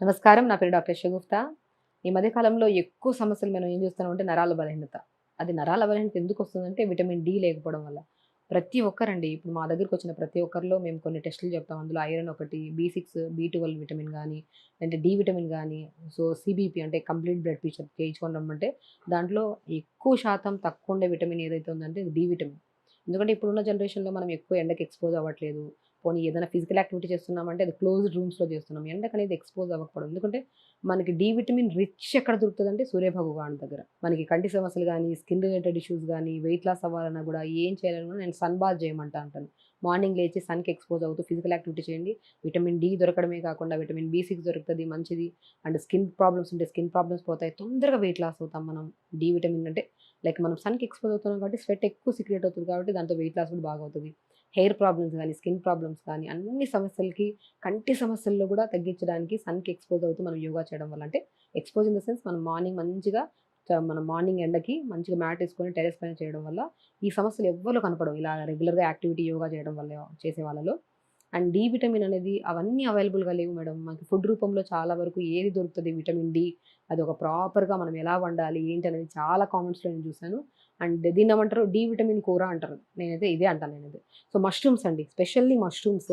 నమస్కారం. నా పేరు డాక్టర్ షగుఫ్తా. ఈ మధ్య కాలంలో ఎక్కువ సమస్యలు మనం ఏం చూస్తున్నామంటే నరాల బలహీనత. అది నరాల బలహీనత ఎందుకొస్తుందంటే విటమిన్ డి లేకపోవడం వల్ల. ప్రతి ఒక్కరండి ఇప్పుడు మా దగ్గరకొచ్చిన ప్రతి ఒక్కరిలో మేము కొన్ని టెస్టులు చెప్తాం. అందులో ఐరన్ ఒకటి, బి6, బి12 విటమిన్ గానీ, అంటే డి విటమిన్ గానీ, సీబీపీ అంటే కంప్లీట్ బ్లడ్ ఫీచర్ చేయించుకొని రమ్మంటే దాంట్లో ఎక్కువ శాతం తక్కువుండే విటమిన్ ఏదైతే ఉందంటే డి విటమిన్. ఎందుకంటే ఇప్పుడున్న జనరేషన్‌లో మనం ఎక్కువ ఎండకి ఎక్స్‌పోజ్ అవ్వట్లేదు. పోనీ ఏదైనా ఫిజికల్ యాక్టివిటీ చేస్తున్నామంటే అది క్లోజ్డ్ రూమ్స్‌లో చేస్తున్నాం. ఎండకనేది ఎక్స్‌పోజ్ అవ్వకపోవడం. ఎందుకంటే మనకి డి విటమిన్ రిచ్ ఎక్కడ దొరుకుతదంటే సూర్య భగవానుడి దగ్గర. మనకి కంటి సమస్యలు గానీ, స్కిన్ రిలేటెడ్ ఇష్యూస్ గానీ, వెయిట్ లాస్ అవ్వాలన్నా గూడా ఏం చేయాలన్నా గూడా నేను సన్ బాత్ చేయమంటా అంటాను. మార్నింగ్ లేచి సన్‌కి ఎక్స్‌పోజ్ అవుతూ ఫిజికల్ యాక్టివిటీ చేయండి. విటమిన్ డి దొరకడమే కాకుండా విటమిన్ బి6 దొరుకుతది మంచిది. అండ్ స్కిన్ ప్రాబ్లమ్స్ ఉంటే స్కిన్ ప్రాబ్లమ్స్ పోతాయి. తొందరగా వెయిట్ లాస్ అవుతాం మనం. డి విటమిన్ అంటే లైక్ మనం సన్‌కి ఎక్స్‌పోజ్ అవుతున్నాం కాబట్టి స్వెట్ ఎక్కువ సీక్రెట్ అవుతది కాబట్టి దాంతో వెయిట్ లాస్ కూడా బాగా అవుతది. హెయిర్ ప్రాబ్లమ్స్ గానీ, స్కిన్ ప్రాబ్లమ్స్ కానీ అన్ని సమస్యలకి కంటి సమస్యల్లో గూడా తగ్గించడానికి సన్‌కి ఎక్స్‌పోజ్ అవుతూ మనం యోగా చేయడం వల్ల అంటే ఎక్స్‌పోజ్ ఇన్ ద సెన్స్ మనం మార్నింగ్ మంచిగా మనం మార్నింగ్ ఎండకి మంచిగా మ్యాట్ ఏసుకొని టెర్రస్ పైన చేయడం వల్ల ఈ సమస్యలు ఎవ్వరిలో కనపడవు. ఇలా రెగ్యులర్‌గా యాక్టివిటీ యోగా చేయడం వల్ల చేసే వాళ్ళలో. అండ్ డి విటమిన్ అనేది అవన్నీ అవైలబుల్‌గా లేవు మేడం. మనకి ఫుడ్ రూపంలో చాలా వరకు ఏది దొరుకుతది విటమిన్ డి. అదొక ప్రాపర్‌గా మనం ఎలా వండాలి ఏంటి అనేది చాలా కామెంట్స్‌లో నేను చూసాను. అండ్ దీన్నేమంటారు డి విటమిన్ కూర అంటారు. నేనైతే ఇదే అంటాను నేనైతే. సో, మష్రూమ్స్ అండి. Specially mushrooms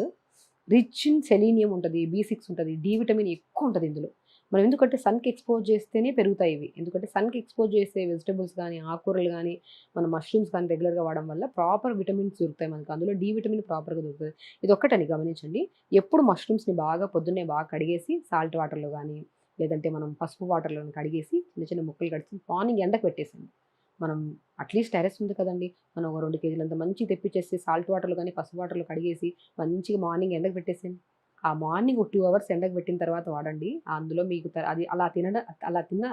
rich in selenium ఉంటది. బి6 ఉంటది. డి విటమిన్ ఎక్కువుంటది ఇందులో. మనం ఎందుకంటే సన్‌కి ఎక్స్‌పోజ్ చేస్తేనే పెరుగుతాయి ఇవి. ఎందుకంటే సన్‌కి ఎక్స్‌పోజ్ చేసే వెజిటబుల్స్ గానీ, ఆకుకూరలు గానీ, మనం మష్రూమ్స్ కానీ రెగ్యులర్‌గా వాడడం వల్ల ప్రాపర్ విటమిన్స్ దొరుకుతాయి మనకు. అందులో డి విటమిన్ ప్రాపర్‌గా దొరుకుతది. ఇదొక్కటండి గమనించండి. ఎప్పుడు మష్రూమ్స్‌ని బాగా పొద్దున్నే బాగా కడిగేసి సాల్ట్ వాటర్‌లో గానీ, లేదంటే మనం పసుపు వాటర్‌లోని కడిగేసి చిన్న చిన్న ముక్కలు కట్ చేసి మార్నింగ్ ఎండకు పెట్టేసేయండి. మనం అట్‌లీస్ట్ టెర్రస్ ఉంది కదండీ! మనం ఒక 2 కేజీలంత మంచియి తెప్పిచ్చేసి సాల్ట్ వాటర్‌లో గానీ, పసుపు వాటర్‌లో కడిగేసి మంచిగా మార్నింగ్ ఎండకు పెట్టేసేయండి. ఆ మార్నింగ్ ఒక 2 అవర్స్ ఎండకు పెట్టిన తర్వాత వాడండి. అందులో మీకు అది అలా తిన్న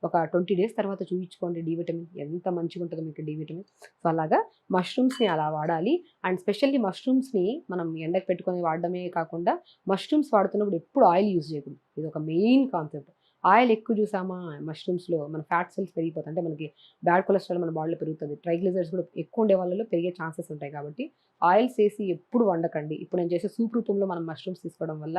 ఒక 20 డేస్ తర్వాత చూయించుకోండి డి విటమిన్. ఎంత మంచిగుంటదో మీకు డి విటమిన్. సో, అలాగా మష్రూమ్స్‌ని అలా వాడాలి. అండ్ స్పెషల్లీ మష్రూమ్స్‌ని మనం ఎండకు పెట్టుకొని వాడడమే కాకుండా, మష్రూమ్స్ వాడుతున్నప్పుడు ఎప్పుడు ఆయిల్ యూజ్ చేయకూడదు. ఇదొక మెయిన్ కాన్సెప్ట్. ఆయిల్ ఎక్కువ చూసామా మష్రూమ్స్‌లో మన ఫ్యాట్ సెల్స్ పెరిగిపోతాయి. అంటే మనకి బ్యాడ్ కొలెస్ట్రాల్ మన బాడీలో పెరుగుతది. ట్రైగ్లిజరైడ్స్ కూడా ఎక్కువ ఉండే వాళ్ళలో పెరిగే ఛాన్సెస్ ఉంటాయి కాబట్టి, ఆయిల్స్ ఏసి ఎప్పుడు వండకండి. ఇప్పుడు నేను చేసే సూప్ రూపంలో మనం మష్రూమ్స్ తీసుకోవడం వల్ల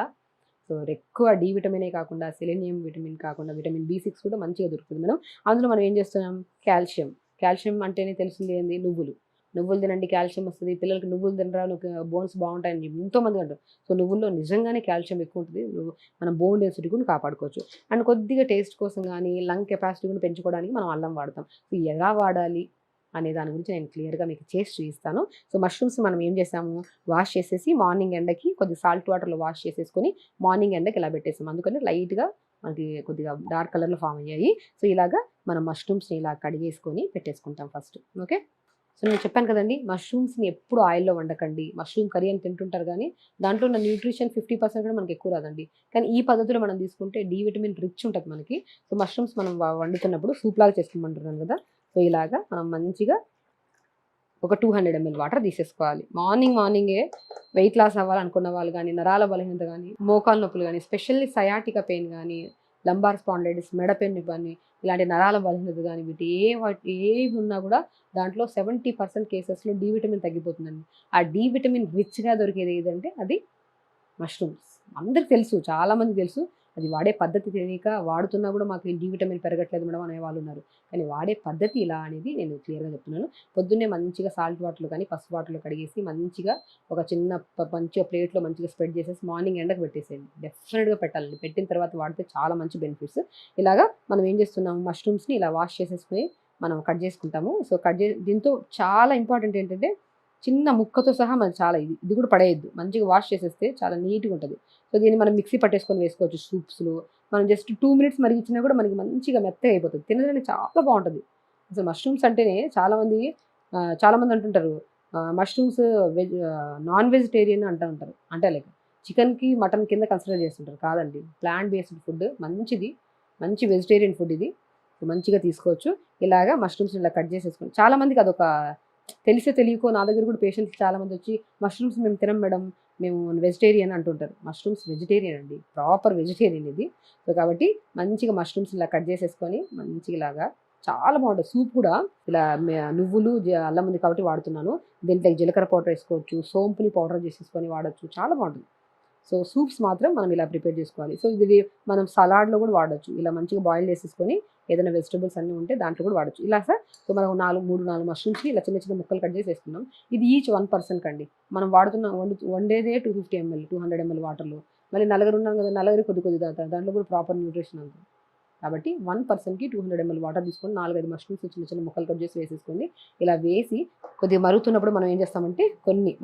సో, ఎక్కువ డి విటమినే కాకుండా, సెలెనియం విటమిన్ కాకుండా, విటమిన్ బి6 కూడా మంచిగా దొరుకుతది మేడం. అందులో మనం ఏం చేస్తున్నాం కాల్షియం. కాల్షియం అంటేనే తెలిసింది ఏంది నువ్వులు. నువ్వులు తినండి కాల్షియం వస్తది. పిల్లలకి నువ్వులు తినరా బోన్స్ బాగుంటాయని చెప్పి ఎంతోమంది అంటారు. సో, నువ్వుల్లో నిజంగానే కాల్షియం ఎక్కువ ఉంటది. మనం బోన్ డెన్సిటీ కూడా కాపాడుకోవచ్చు. అండ్ కొద్దిగా టేస్ట్ కోసం గానీ, లంగ్ కెపాసిటీ కూడా పెంచుకోవడానికి మనం అల్లం వాడతాం. సో, ఎలా వాడాలి అనే దాని గురించి నేను క్లియర్‌గా మీకు చేసి చూయిస్తాను. సో, మష్రూమ్స్ మనం ఏం చేసాము, వాష్ చేసేసి మార్నింగ్ ఎండకి కొద్దిగా సాల్ట్ వాటర్‌లో వాష్ చేసేసుకొని, మార్నింగ్ ఎండకి ఇలా పెట్టేసాం. అందుకని లైట్‌గా మనకి కొద్దిగా డార్క్ కలర్‌లో ఫార్మ్ అయ్యాయి. సో, ఇలాగా మనం మష్రూమ్స్‌ని ఇలా కడిగేసుకొని పెట్టేసుకుంటాం ఫస్ట్. ఓకే. సో, నేను చెప్పాను కదండీ! మష్రూమ్స్‌ని ఎప్పుడు ఆయిల్‌లో వండకండి. మష్రూమ్ కర్రీ అని తింటుంటారు గానీ, దాంట్లో ఉన్న న్యూట్రిషన్ 50% కూడా మనకి ఎక్కువ రాదండి. కానీ ఈ పద్ధతిలో మనం తీసుకుంటే డి విటమిన్ రిచ్ ఉంటది మనకి. సో, మష్రూమ్స్ మనం వండుతున్నప్పుడు సూప్‌లాగా చేసుకోమంటున్నాను గదా! సో, ఇలాగా మనం మంచిగా ఒక 200 ఎంఎల్ వాటర్ తీసేసుకోవాలి. మార్నింగే వెయిట్ లాస్ అవ్వాలనుకున్న వాళ్ళు గానీ, నరాల బలహీనత గానీ, మోకాలు నొప్పులు గానీ, స్పెషల్లీ సయాటికా పెయిన్ గానీ, లంబార్ స్పాండిలైటిస్ మెడ పెయిన్ గానీ, ఇలాంటి నరాల బలహీనత గానీ ఏవి ఉన్నా గూడా దాంట్లో 70% కేసెస్‌లో డి విటమిన్ తగ్గిపోతుందండి. ఆ డి విటమిన్ రిచ్‌గా దొరికేది ఏదంటే అది మష్రూమ్స్. అందరికి తెలుసు. చాలా మందికి తెలుసు. అది వాడే పద్ధతి తెలియక వాడుతున్నా గూడా మాకు డి విటమిన్ పెరగట్లేదు మేడం అనేవాళ్ళున్నారు. కానీ వాడే పద్ధతి ఇలా అనేది నేను క్లియర్‌గా చెప్తున్నాను. పొద్దున్నే మంచిగా సాల్ట్ వాటర్‌లో కానీ, పసుపు వాటర్‌లో కడిగేసి మంచిగా ఒక చిన్న మంచిగా ప్లేట్‌లో మంచిగా స్ప్రెడ్ చేసేసి మార్నింగ్ ఎండకు పెట్టేసేయండి. డెఫినిట్‌గా పెట్టాలండి. పెట్టిన తర్వాత వాడితే చాలా మంచి బెనిఫిట్స్. ఇలాగా మనం ఏం చేస్తున్నాము మష్రూమ్స్‌ని ఇలా వాష్ చేసేసుకొని మనం కట్ చేసుకుంటాము. సో, దీంతో చాలా ఇంపార్టెంట్ ఏంటంటే చిన్న ముక్కతో సహా మనకు చాలా ఇది కూడా పడేయొద్దు. మంచిగా వాష్ చేసేస్తే చాలా నీట్‌గా ఉంటది. సో, దీన్ని మనం మిక్సీ పట్టేసుకొని వేసుకోవచ్చు సూప్స్‌లో. మనం జస్ట్ 2 మినిట్స్ మరిగించినా కూడా మనకి మంచిగా మెత్తగా అయిపోతది. తినడానికి చాలా బావుంటది. అసలు మష్రూమ్స్ అంటేనే చాలామంది అంటుంటారు మష్రూమ్స్ నాన్ వెజిటేరియన్ అంటా ఉంటారు. అంటే లైక్ చికెన్‌కి, మటన్ కింద కన్సిడర్ చేస్తుంటారు. కాదండి. ప్లాంట్ బేస్డ్ ఫుడ్ మంచిది. మంచి వెజిటేరియన్ ఫుడ్ ఇది. మంచిగా తీసుకోవచ్చు. ఇలాగా మష్రూమ్స్‌ని ఇలా కట్ చేసేసుకొని చాలామందికి అదొక తెలిసో తెలియకో నా దగ్గర కూడా పేషెంట్స్ చాలామందొచ్చి మష్రూమ్స్ మేము తినం మేడం. మేము వెజిటేరియన్ అంటుంటారు. మష్రూమ్స్ వెజిటేరియన్ అండి. ప్రాపర్ వెజిటేరియన్ ఇది. సో, కాబట్టి మంచిగా మష్రూమ్స్ ఇలా కట్ చేసేసుకొని మంచిగా ఇలాగా చాలా బావుంటది. సూప్ కూడా ఇలా నువ్వులు, అల్లం ఉంది కాబట్టి వాడుతున్నాను. దీంట్లో జీలకర్ర పౌడర్ ఏసుకోవచ్చు. సోంపుని పౌడర్ చేసేసుకొని వాడొచ్చు. చాలా బావుంటది. సో సూప్స్ మాత్రం మనం ఇలా ప్రిపేర్ చేసుకోవాలి. సో ఇది మనం సలాడ్లో కూడా వాడచ్చు. ఇలా మంచిగా బాయిల్ చేసేసుకొని ఏదైనా వెజిటబుల్స్ అన్నీ ఉంటే దాంట్లో కూడా వాడచ్చు. ఇలా సార్ సో మనం 4 మష్రూమ్స్కి ఇలా చిన్న చిన్న ముక్కలు కట్ చేసి వేసుకున్నాం. ఇది ఈచ్ 1 పర్సన్కి అండి. మనం వండేదే 250 ml 200 ml వాటర్లో. మళ్ళీ నలుగురు ఉన్నాం కదా, నలుగురు కొద్ది కొద్ది తాగుతారు. దాంట్లో కూడా ప్రాపర్ న్యూట్రిషన్ ఉంటుంది. కాబట్టి 1 పర్సన్కి 200 ml వాటర్ తీసుకొని 4-5 మష్రూమ్స్ చిన్న చిన్న ముక్కలు కట్ చేసి వేసేసుకోండి. ఇలా వేసి కొద్దిగా మరుగుతున్నప్పుడు మనం ఏం చేస్తామంటే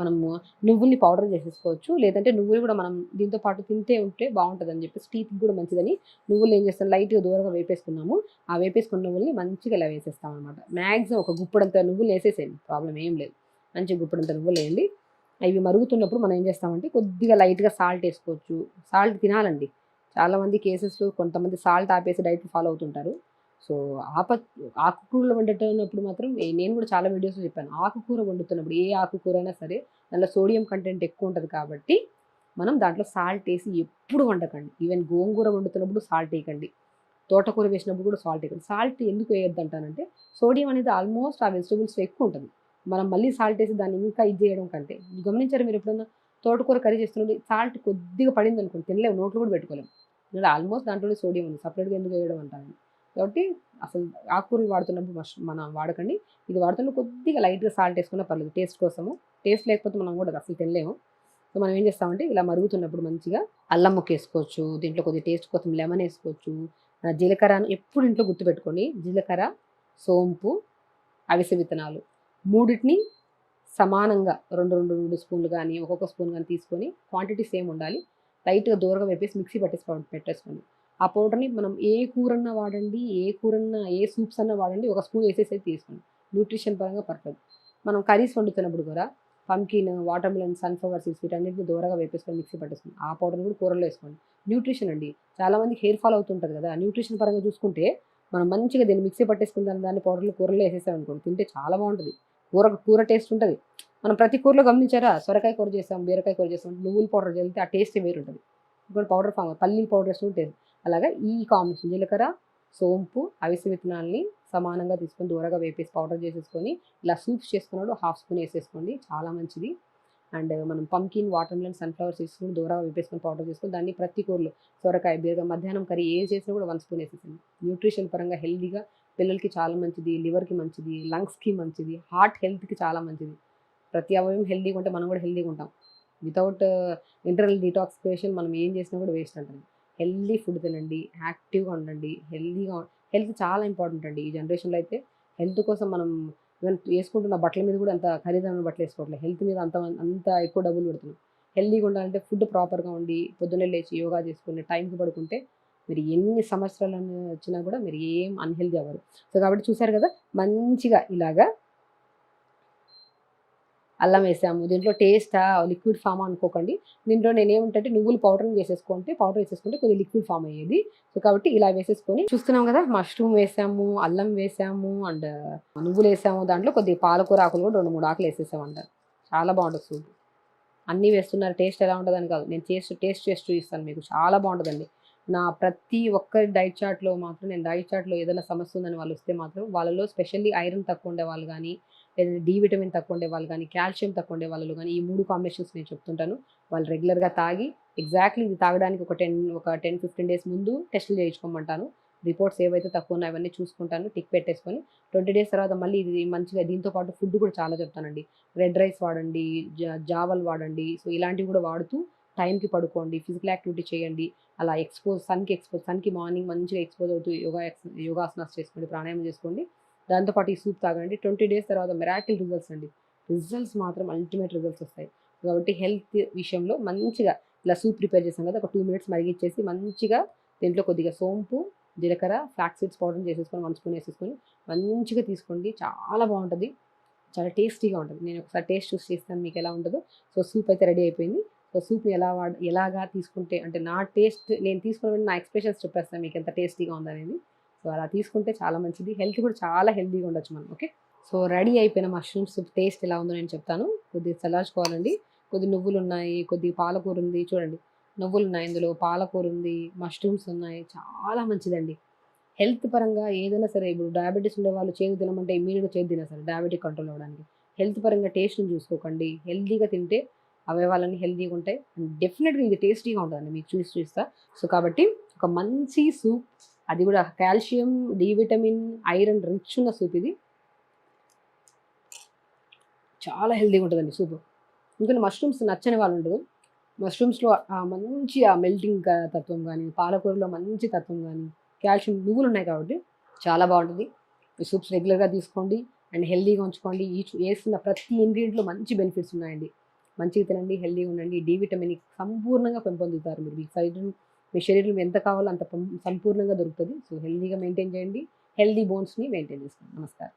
మనము నువ్వుల్ని పౌడర్ చేసేసుకోవచ్చు. లేదంటే నువ్వులు కూడా మనం దీంతో పాటు తింటే ఉంటే బాగుంటుందని చెప్పేసి టీత్కి కూడా మంచిదని నువ్వులు ఏం చేస్తాం, లైట్గా దూరంగా వేపేసుకున్నాము. ఆ వేపేసుకున్న నువ్వుల్ని మంచిగా ఇలా వేసేస్తాం అనమాట. మ్యాక్సిమం ఒక గుప్పుడంత నువ్వులు వేసేసేయండి, ప్రాబ్లం ఏం లేదు. మంచిగా గుప్పుడంత నువ్వులు వేయండి. అవి మరుగుతున్నప్పుడు మనం ఏం చేస్తామంటే కొద్దిగా లైట్గా సాల్ట్ వేసుకోవచ్చు. సాల్ట్ తినాలండి. చాలామంది కేసెస్లో కొంతమంది సాల్ట్ ఆపేసి డైట్ ఫాలో అవుతుంటారు. సో ఆకుకూరలు వండుతున్నప్పుడు మాత్రం నేను కూడా చాలా వీడియోస్లో చెప్పాను. ఆకుకూర వండుతున్నప్పుడు ఏ ఆకుకూర అయినా సరే దాంట్లో సోడియం కంటెంట్ ఎక్కువ ఉంటుంది కాబట్టి మనం దాంట్లో సాల్ట్ వేసి ఎప్పుడు వండకండి. ఈవెన్ గోంగూర వండుతున్నప్పుడు సాల్ట్ వేయకండి. తోటకూర వేసినప్పుడు కూడా సాల్ట్ వేయకండి. సాల్ట్ ఎందుకు వేయొద్దు అంటానంటే సోడియం అనేది ఆల్మోస్ట్ ఆ వెజిటబుల్స్లో ఎక్కువ ఉంటుంది. మనం మళ్ళీ సాల్ట్ వేసి దాన్ని ఇంకా ఇది చేయడం కంటే, గమనించారు మీరు ఎప్పుడన్నా తోటకూర కర్రీ చేస్తున్నప్పుడు సాల్ట్ కొద్దిగా పడింది అనుకోండి, తినలేము, నోట్లో కూడా పెట్టుకోలేము. ఇలా ఆల్మోస్ట్ దాంట్లో సోడియం ఉంది. సపరేట్గా ఎందుకు వేయడం అంటాను. కాబట్టి అసలు ఆకుకూరలు వాడుతున్నప్పుడు మనం వాడకండి. ఇది వాడుతున్నప్పుడు కొద్దిగా లైట్గా సాల్ట్ వేసుకున్నా పర్లేదు, టేస్ట్ కోసము. టేస్ట్ లేకపోతే మనం కూడా అసలు తినలేము. సో మనం ఏం చేస్తామంటే ఇలా మరుగుతున్నప్పుడు మంచిగా అల్లం ముక్క వేసుకోవచ్చు. దీంట్లో కొద్దిగా టేస్ట్ కోసం లెమన్ వేసుకోవచ్చు. జీలకర్రను ఎప్పుడు ఇంట్లో గుర్తుపెట్టుకోండి. జీలకర్ర, సోంపు, అవిసె విత్తనాలు మూడింటిని సమానంగా 2 స్పూన్లు కానీ ఒక్కొక్క స్పూన్ కానీ తీసుకొని క్వాంటిటీ సేమ్ ఉండాలి. లైట్గా దూరంగా వేపేసి మిక్సీ పెట్టేసుకోండి. ఆ పౌడర్ని మనం ఏ కూరన్నా వాడండి, ఏ సూప్స్ అన్నా వాడండి, ఒక స్పూన్ వేసేసి తీసుకోండి. న్యూట్రిషన్ పరంగా పర్ఫెక్ట్. మనం కర్రీస్ వండుతున్నప్పుడు కూడా pumpkin, water melon, sunflower seeds వీటన్నిటిని దూరంగా వేపేసుకొని మిక్సీ పట్టేసుకోండి. ఆ పౌడర్ని కూడా కూరలో వేసుకోండి. న్యూట్రిషన్ అండి. చాలామందికి హెయిర్ ఫాల్ అవుతుంటుంది కదా, న్యూట్రిషన్ పరంగా చూసుకుంటే మనం మంచిగా దీన్ని మిక్సీ పట్టేసుకుని దాన్ని పౌడర్లు కూరలో వేసేసామనుకోండి, తింటే చాలా బాగుంటుంది. కూర టేస్ట్ ఉంటుంది. మనం ప్రతి కూరలో గమనించారా, సొరకాయ కూర చేస్తాం, బీరకాయ కూర చేస్తాం, నువ్వుల పౌడర్ చల్లితే ఆ టేస్ట్ వేరుంటుంది. ఇప్పుడు పౌడర్ ఫామ్ పల్లీల పౌడర్ వేసుకుంటే టేస్ట్. అలాగా ఈ కాంబినేషన్ జీలకర్ర, సోంపు, అవిసె విత్తనాలని సమానంగా తీసుకొని దూరంగా వేపేసి పౌడర్ చేసేసుకొని ఇలా సూప్స్ చేసుకున్నాడు 1/2 స్పూన్ వేసేసుకోండి, చాలా మంచిది. అండ్ మనం pumpkin, water melon, sunflower seeds కూడా దూరంగా వేపేసుకొని పౌడర్ చేసుకొని దాన్ని ప్రతి కూరలో సొరకాయ, బీరకాయ, మధ్యాహ్నం కర్రీ ఏది చేసినా కూడా 1 స్పూన్ వేసేసింది. న్యూట్రిషన్ పరంగా హెల్దీగా పిల్లలకి చాలా మంచిది, లివర్కి మంచిది, లంగ్స్కి మంచిది, హార్ట్ హెల్త్కి చాలా మంచిది. ప్రతి అవయవం హెల్దీగా ఉంటే మనం కూడా హెల్దీగా ఉంటాం. వితౌట్ ఇంటర్నల్ డిటాక్సిఫికేషన్ మనం ఏం చేసినా కూడా వేస్ట్ అంటుంది. హెల్దీ ఫుడ్ తినండి, యాక్టివ్గా ఉండండి, హెల్త్ చాలా ఇంపార్టెంట్ అండి. ఈ జనరేషన్లో అయితే హెల్త్ కోసం మనం ఈవెన్ వేసుకుంటున్న బట్టల మీద కూడా అంత ఖరీదైన బట్టలు వేసుకోవట్లేదు. హెల్త్ మీద అంత ఎక్కువ డబ్బులు పెడుతున్నాం. హెల్దీగా ఉండాలంటే ఫుడ్ ప్రాపర్గా ఉండి పొద్దున్నే లేచి యోగా చేసుకుని టైంకి పడుకుంటే మీరు ఎన్ని సంవత్సరాలు వచ్చినా కూడా మీరు ఏం అన్హెల్దీ అవ్వరు. సో కాబట్టి చూసారు కదా, మంచిగా ఇలాగా అల్లం వేసాము. దీంట్లో టేస్టా లిక్విడ్ ఫామ్ అనుకోకండి. దీంట్లో నేనేమంటే నువ్వులు పౌడర్ వేసేసుకుంటే కొద్దిగా లిక్విడ్ ఫామ్ అయ్యేది. సో కాబట్టి ఇలా వేసేసుకొని చూస్తున్నాం కదా, మష్రూమ్ వేసాము, అల్లం వేసాము, అండ్ నువ్వులు వేసాము. దాంట్లో కొద్దిగా పాలకూర ఆకులు కూడా 2-3 ఆకులు వేసేసామంట. చాలా బాగుంటుంది సూప్. అన్నీ వేస్తున్నారు, టేస్ట్ ఎలా ఉంటుందని కాదు, నేను టేస్ట్ చేసి చూపిస్తాను మీకు. చాలా బాగుంటుందండి. నా ప్రతి ఒక్క డైట్ చార్ట్లో మాత్రం, నేను డైట్ చార్ట్లో ఏదైనా సమస్య ఉందని వాళ్ళు వస్తే మాత్రం వాళ్ళలో స్పెషల్లీ ఐరన్ తక్కువ ఉండే వాళ్ళు కానీ, లేదంటే డి విటమిన్ తక్కువ ఉండే వాళ్ళు కానీ, కాల్షియం తక్కువ ఉండే వాళ్ళు కానీ ఈ 3 కాంబినేషన్స్ నేను చెప్తుంటాను. వాళ్ళు రెగ్యులర్గా తాగి ఎగ్జాక్ట్లీ ఇది తాగడానికి ఒక 10-15 డేస్ ముందు టెస్టులు చేయించుకోమంటాను. రిపోర్ట్స్ ఏవైతే తక్కువ ఉన్నాయో అవన్నీ చూసుకుంటాను, టిక్ పెట్టేసుకొని 20 డేస్ తర్వాత మళ్ళీ ఇది మంచిగా దీంతో పాటు ఫుడ్ కూడా చాలా చెప్తానండి. రెడ్ రైస్ వాడండి, జావలు వాడండి. సో ఇలాంటివి కూడా వాడుతూ టైంకి పడుకోండి, ఫిజికల్ యాక్టివిటీ చేయండి. అలా సన్కి మార్నింగ్ మంచిగా ఎక్స్పోజ్ అవుతూ యోగాసనాస్ చేసుకోండి, ప్రాణాయామం చేసుకోండి. దాంతోపాటు ఈ సూప్ తాగండి. 20 డేస్ తర్వాత మిరాకిల్ రిజల్ట్స్ అండి. రిజల్ట్స్ మాత్రం అల్టిమేట్ రిజల్ట్స్ వస్తాయి. కాబట్టి హెల్త్ విషయంలో మంచిగా ఇలా సూప్ ప్రిపేర్ చేసాం కదా, ఒక 2 మినిట్స్ మరిగించేసి మంచిగా దీంట్లో కొద్దిగా సోంపు, జీలకర్ర, ఫ్లాక్స్ సీడ్స్ పౌడర్ చేసేసుకొని 1 స్పూన్ వేసేసుకొని మంచిగా తీసుకోండి. చాలా బాగుంటుంది, చాలా టేస్టీగా ఉంటుంది. నేను ఒకసారి టేస్ట్ చూసి చేస్తాను మీకు ఎలా ఉంటుందో. సో సూప్ అయితే రెడీ అయిపోయింది. సో సూప్ని ఎలాగా తీసుకుంటే అంటే నా టేస్ట్ నేను తీసుకున్న నా ఎక్స్ప్రెషన్స్ చెప్పేస్తాను మీకు ఎంత టేస్టీగా ఉందనేది. సో అలా తీసుకుంటే చాలా మంచిది, హెల్త్ కూడా చాలా హెల్తీగా ఉండొచ్చు మనం. ఓకే, సో రెడీ అయిపోయిన మష్రూమ్ సూప్ టేస్ట్ ఎలా ఉందో నేను చెప్తాను. కొద్దిగా చల్లార్చుకోవాలండి. కొద్ది నువ్వులు ఉన్నాయి, కొద్దిగా పాలకూర ఉంది, చూడండి నువ్వులు ఉన్నాయి, ఇందులో పాలకూర ఉంది, మష్రూమ్స్ ఉన్నాయి. చాలా మంచిదండి హెల్త్ పరంగా. ఏదైనా సరే ఇప్పుడు డయాబెటీస్ ఉండే వాళ్ళు చేదు తినమంటే ఇమ్మీడియట్గా చేదు తినేస్తారు డయాబెటిక్ కంట్రోల్ అవ్వడానికి. హెల్త్ పరంగా టేస్ట్ని చూసుకోకండి, హెల్తీగా తింటే అవయవాలన్నీ హెల్తీగా ఉంటాయి. అండ్ డెఫినెట్గా ఇది టేస్టీగా ఉంటుందండి, మీకు చూస్తా. సో కాబట్టి ఒక మంచి సూప్, అది కూడా calcium, D vitamin, iron rich ఉన్న సూప్ ఇది. చాలా హెల్తీగా ఉంటుందండి సూప్. ఎందుకంటే మష్రూమ్స్ నచ్చని వాళ్ళు ఉండదు. మష్రూమ్స్లో మంచి ఆ మెల్టింగ్ తత్వం కానీ, పాలకూరలో మంచి తత్వం కానీ, కాల్షియం, నువ్వులు ఉన్నాయి కాబట్టి చాలా బాగుంటుంది. ఈ సూప్స్ రెగ్యులర్గా తీసుకోండి అండ్ హెల్తీగా ఉంచుకోండి. వేస్తున్న ప్రతి ఇంగ్రీడియంట్లో మంచి బెనిఫిట్స్ ఉన్నాయండి. మంచిగా తినండి, హెల్తీగా ఉండండి. డి విటమిన్ సంపూర్ణంగా పెంపొందుతారు మీరు. మీ శరీరం ఎంత కావాలో అంత సంపూర్ణంగా దొరుకుతుంది. సో హెల్తీగా మెయింటైన్ చేయండి, హెల్తీ బోన్స్ని మెయింటైన్ చేసుకోండి. నమస్కారం.